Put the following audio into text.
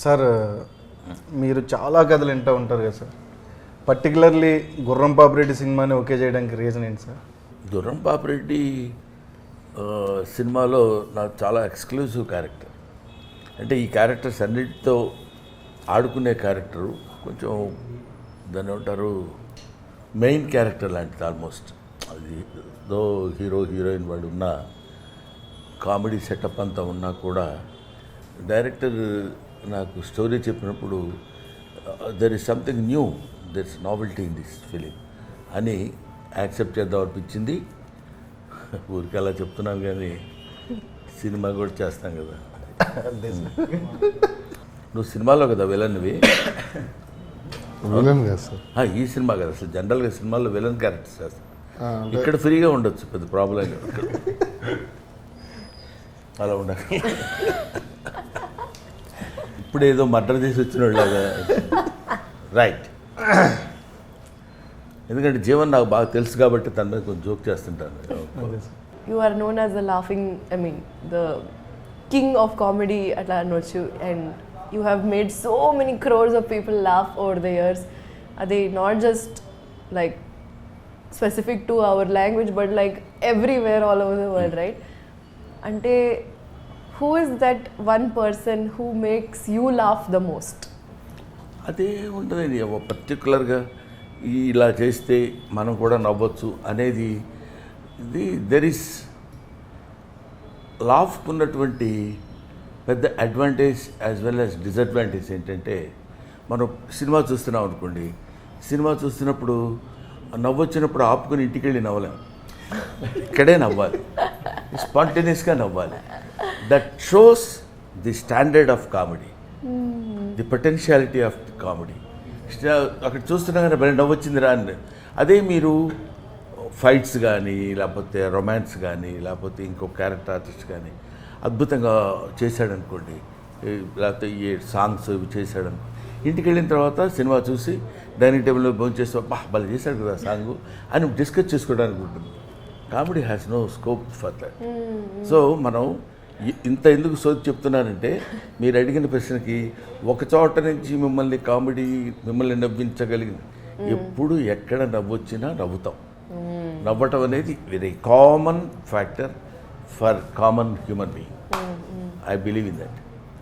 Sir మీరు చాలా కథలు వింటూ ఉంటారు కదా సార్, పర్టికులర్లీ గుర్రం పాపిరెడ్డి సినిమాని ఓకే చేయడానికి రీజన్ ఏంటి సార్? గుర్రం పాపిరెడ్డి సినిమాలో నాకు చాలా ఎక్స్క్లూజివ్ క్యారెక్టర్. అంటే ఈ క్యారెక్టర్స్ అన్నిటితో ఆడుకునే క్యారెక్టరు కొంచెం దాన్ని ఏమంటారు మెయిన్ క్యారెక్టర్ లాంటిది ఆల్మోస్ట్. అది దో హీరో హీరోయిన్ వాళ్ళు ఉన్న కామెడీ సెటప్ అంతా ఉన్నా కూడా డైరెక్టర్ నాకు స్టోరీ చెప్పినప్పుడు there is something new, there is novelty in this film అని యాక్సెప్ట్ చేద్దాం అనిపించింది. ఊరికి అలా చెప్తున్నాను కానీ సినిమా కూడా చేస్తాం కదా. నువ్వు సినిమాలో కదా విలన్వి? విలన్ కదా సార్, ఈ సినిమా కదా అసలు జనరల్గా సినిమాల్లో విలన్ క్యారెక్టర్స్ చేస్తాం. ఇక్కడ ఫ్రీగా ఉండొచ్చు, పెద్ద ప్రాబ్లం లేదు. అలా ఉండాలి. ఇప్పుడు ఏదో మర్డర్ చేసి వచ్చిన వాళ్ళగా రైట్. ఎందుకంటే జీవన్ నాకు బాగా తెలుసు కాబట్టి తన మీద కొంచెం జోక్ చేస్తుంటాను. You are known as the laughing, the king of comedy atla anochu, and you have made so many crores of people laugh over the years. They not just like specific to our language but like everywhere all over the world, right? Ante who is that one person who makes you laugh the most? అదే ఉంటుందండి. పర్టికులర్గా ఇలా చేస్తే మనం కూడా నవ్వచ్చు అనేది ఇది. There is లాఫ్కు ఉన్నటువంటి పెద్ద advantage as well as disadvantage ఏంటంటే, మనం సినిమా చూస్తున్నాం అనుకోండి, సినిమా చూస్తున్నప్పుడు నవ్వొచ్చినప్పుడు ఆపుకొని ఇంటికి వెళ్ళి నవ్వలేం, ఇక్కడే నవ్వాలి, స్పాంటేనియస్గా నవ్వాలి. That shows the standard of comedy, the potentiality of the comedy. అక్కడ చూస్తున్నా కానీ భలే నవ్వొచ్చిందిరా అని. అదే మీరు ఫైట్స్ కానీ లేకపోతే రొమాన్స్ కానీ లేకపోతే ఇంకో క్యారెక్టర్ ఆర్టిస్ట్ కానీ అద్భుతంగా చేశాడనుకోండి, లేకపోతే ఈ సాంగ్స్ ఇవి చేశాడనుకో, ఇంటికి వెళ్ళిన తర్వాత సినిమా చూసి డైనింగ్ టేబుల్లో భోజనం చేస్తే భలే చేశాడు కదా సాంగ్ అని డిస్కస్ చేసుకోవడానికి ఉంటుంది. Comedy has no scope for that. So మనం ఇంత ఎందుకు సోది చెప్తున్నానంటే, మీరు అడిగిన ప్రశ్నకి ఒక చోట నుంచి మిమ్మల్ని నవ్వించగలిగిన ఎప్పుడు ఎక్కడ నవ్వొచ్చినా నవ్వుతాం. నవ్వటం అనేది very common factor for common human being. I believe in that.